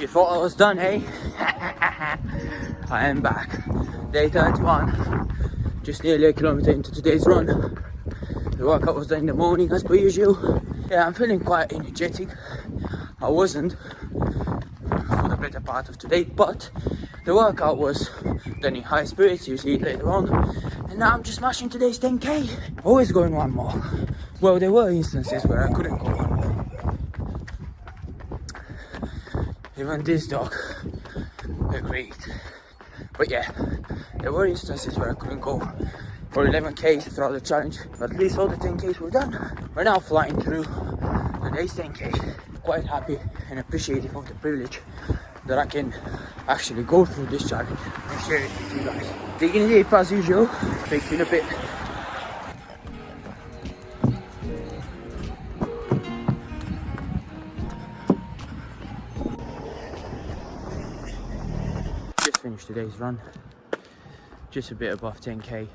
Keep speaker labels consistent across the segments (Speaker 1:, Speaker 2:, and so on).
Speaker 1: You thought I was done, eh? I am back. Day 31. Just nearly a kilometer into today's run. The workout was done in the morning as per usual. Yeah, I'm feeling quite energetic. I wasn't for the better part of today, but the workout was done in high spirits, you see it later on. And now I'm just smashing today's 10k. Always going one more. Well, there were instances where I couldn't go one more. Even this dog agreed. But yeah, there were instances where I couldn't go for 11k's throughout the challenge, but at least all the 10k's were done. We're now flying through today's 10k. Quite happy and appreciative of the privilege that I can actually go through this challenge and share it with you guys. Digging deep as usual, speak to you in a bit. Just finished today's run, just a bit above 10k.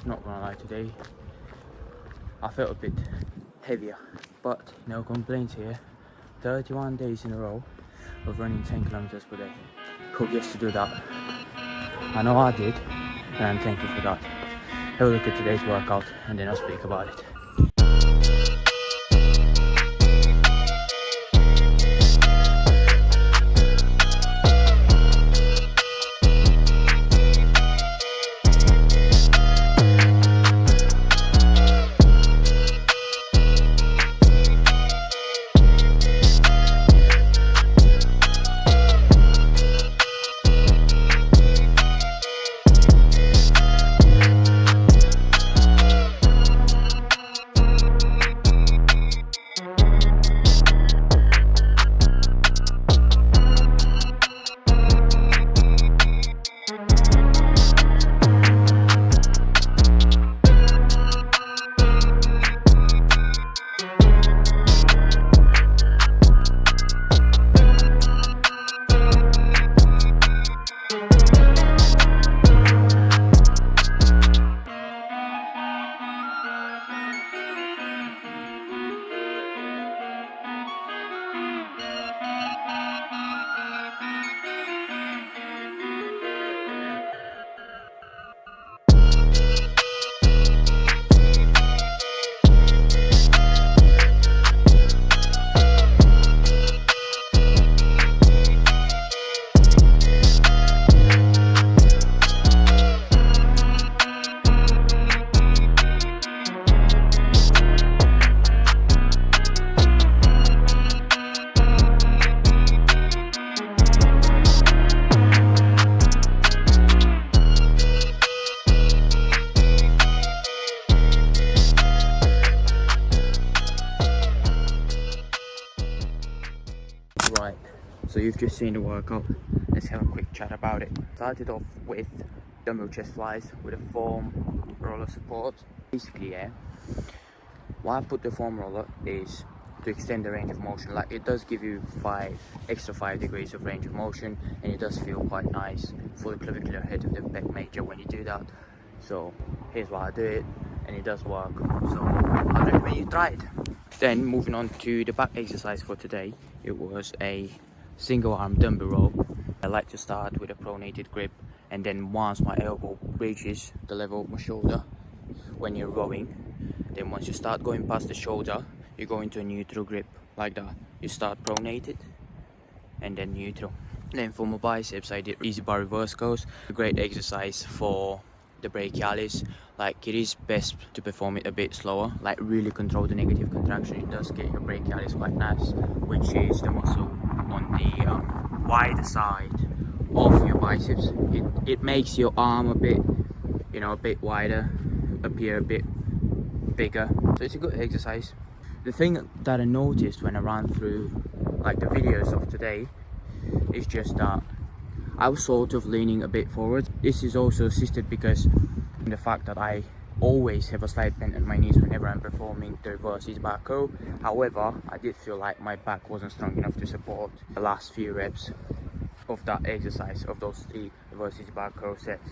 Speaker 1: Not gonna lie, today I felt a bit heavier, but no complaints here. 31 days in a row of running 10 kilometers per day. Who gets to do that? I know I did, and I'm thankful for that. Have a look at today's workout and then I'll speak about it. Right, so you've just seen the workout. Let's have a quick chat about it. Started off with dumbbell chest flies with a foam roller support. Basically, yeah, why I put the foam roller is to extend the range of motion. Like, it does give you 5 degrees of range of motion, and it does feel quite nice for the clavicular head of the pec major when you do that. So here's why I do it, and it does work. So I'd recommend you try it. Then moving on to the back exercise for today, it was a single arm dumbbell row. I like to start with a pronated grip, and then once my elbow reaches the level of my shoulder when you're rowing, then once you start going past the shoulder, you go into a neutral grip like that. You start pronated and then neutral. Then for my biceps, I did easy bar reverse curls. A great exercise for the brachialis. Like, it is best to perform it a bit slower, like really control the negative contraction. It does get your brachialis quite nice, which is the muscle on the wider side of your biceps. It makes your arm a bit, a bit wider, appear a bit bigger. So it's a good exercise. The thing that I noticed when I ran through like the videos of today is just that I was sort of leaning a bit forward. This is also assisted because the fact that I always have a slight bend at my knees whenever I'm performing the reverse easy bar curl. However, I did feel like my back wasn't strong enough to support the last few reps of that exercise, of those 3 reverse easy bar curl sets.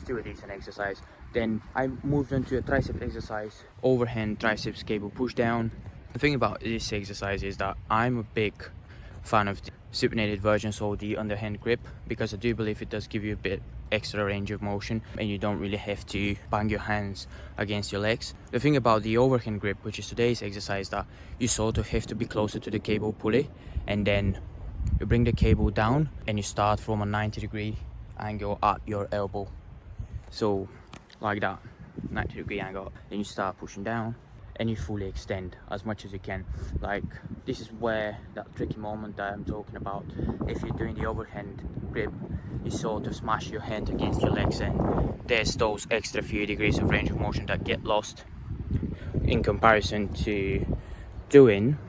Speaker 1: Still a decent exercise. Then I moved on to a tricep exercise, overhand triceps cable push down. The thing about this exercise is that I'm a big fan of supinated version, so the underhand grip, because I do believe it does give you a bit extra range of motion and you don't really have to bang your hands against your legs. The thing about the overhand grip, which is today's exercise, that you sort of have to be closer to the cable pulley, and then you bring the cable down and you start from a 90-degree angle at your elbow, so like that, 90-degree angle, then you start pushing down and you fully extend as much as you can. Like, this is where that tricky moment that I'm talking about. If you're doing the overhand grip, you sort of smash your hand against your legs, and there's those extra few degrees of range of motion that get lost in comparison to doing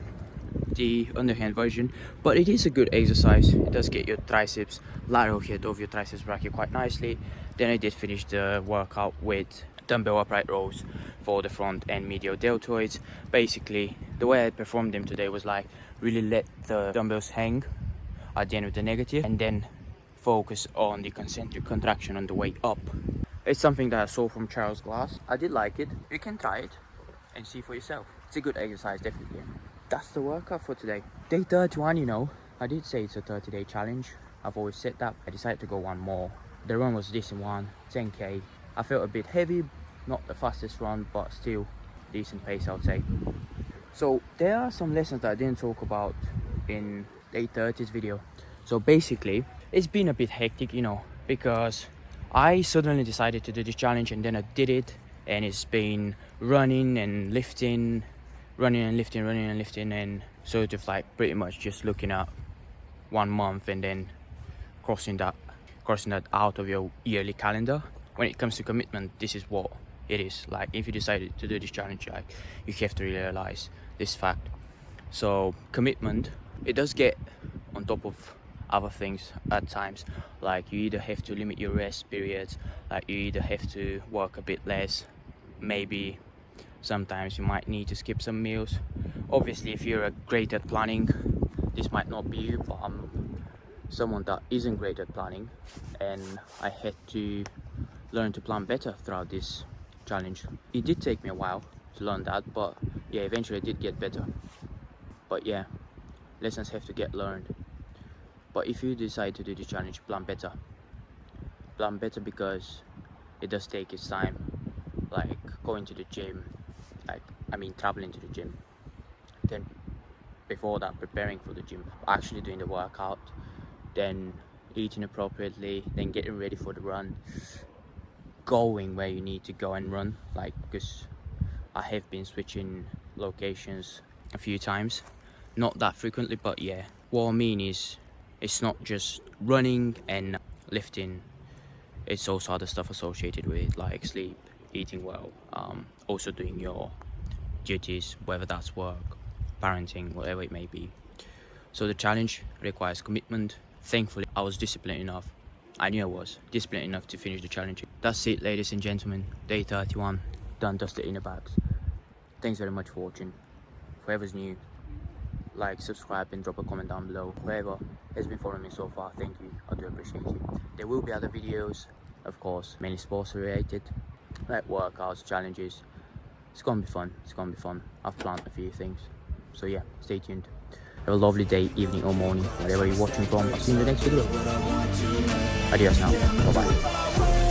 Speaker 1: the underhand version. But it is a good exercise. It does get your triceps, lateral head of your triceps bracket quite nicely. Then I did finish the workout with dumbbell upright rows for the front and medial deltoids. Basically, the way I performed them today was like really let the dumbbells hang at the end of the negative and then focus on the concentric contraction on the way up. It's something that I saw from Charles Glass. I did like it. You can try it and see for yourself. It's a good exercise, definitely. That's the workout for today. Day 31, you know, I did say it's a 30-day challenge. I've always said that. I decided to go one more. The run was decent one, 10k. I felt a bit heavy, not the fastest run, but still decent pace, I would say. So there are some lessons that I didn't talk about in day 30's video. So basically, it's been a bit hectic, you know, because I suddenly decided to do this challenge and then I did it, and it's been running and lifting, running and lifting, running and lifting, and sort of like pretty much just looking at 1 month and then crossing that out of your yearly calendar. When it comes to commitment, this is what it is. Like, if you decided to do this challenge, like, you have to realize this fact. So commitment, it does get on top of other things at times. Like, you either have to limit your rest periods, like you either have to work a bit less, maybe sometimes you might need to skip some meals. Obviously, if you're great at planning, this might not be you, but I'm someone that isn't great at planning, and I had to learn to plan better throughout this challenge. It did take me a while to learn that, but yeah, eventually I did get better. But yeah, lessons have to get learned. But if you decide to do the challenge, plan better. Plan better, because it does take its time. Like going to the gym, traveling to the gym, then before that preparing for the gym, actually doing the workout, then eating appropriately, then getting ready for the run, going where you need to go and run, like, because I have been switching locations a few times, not that frequently, but yeah, what I mean is it's not just running and lifting, it's also other stuff associated with it, like sleep, eating well, also doing your duties, whether that's work, parenting, whatever it may be. So the challenge requires commitment. Thankfully, I was disciplined enough. I knew I was disciplined enough to finish the challenge. That's it, ladies and gentlemen. Day 31, done, dusted, in the bags. Thanks very much for watching. Whoever's new, like, subscribe and drop a comment down below. Whoever has been following me so far, thank you. I do appreciate you. There will be other videos, of course, mainly sports related, like workouts, challenges. It's gonna be fun. It's gonna be fun. I've planned a few things. So yeah, stay tuned. Have a lovely day, evening or morning, wherever you're watching from. I'll see you in the next video. Adios now. Bye bye.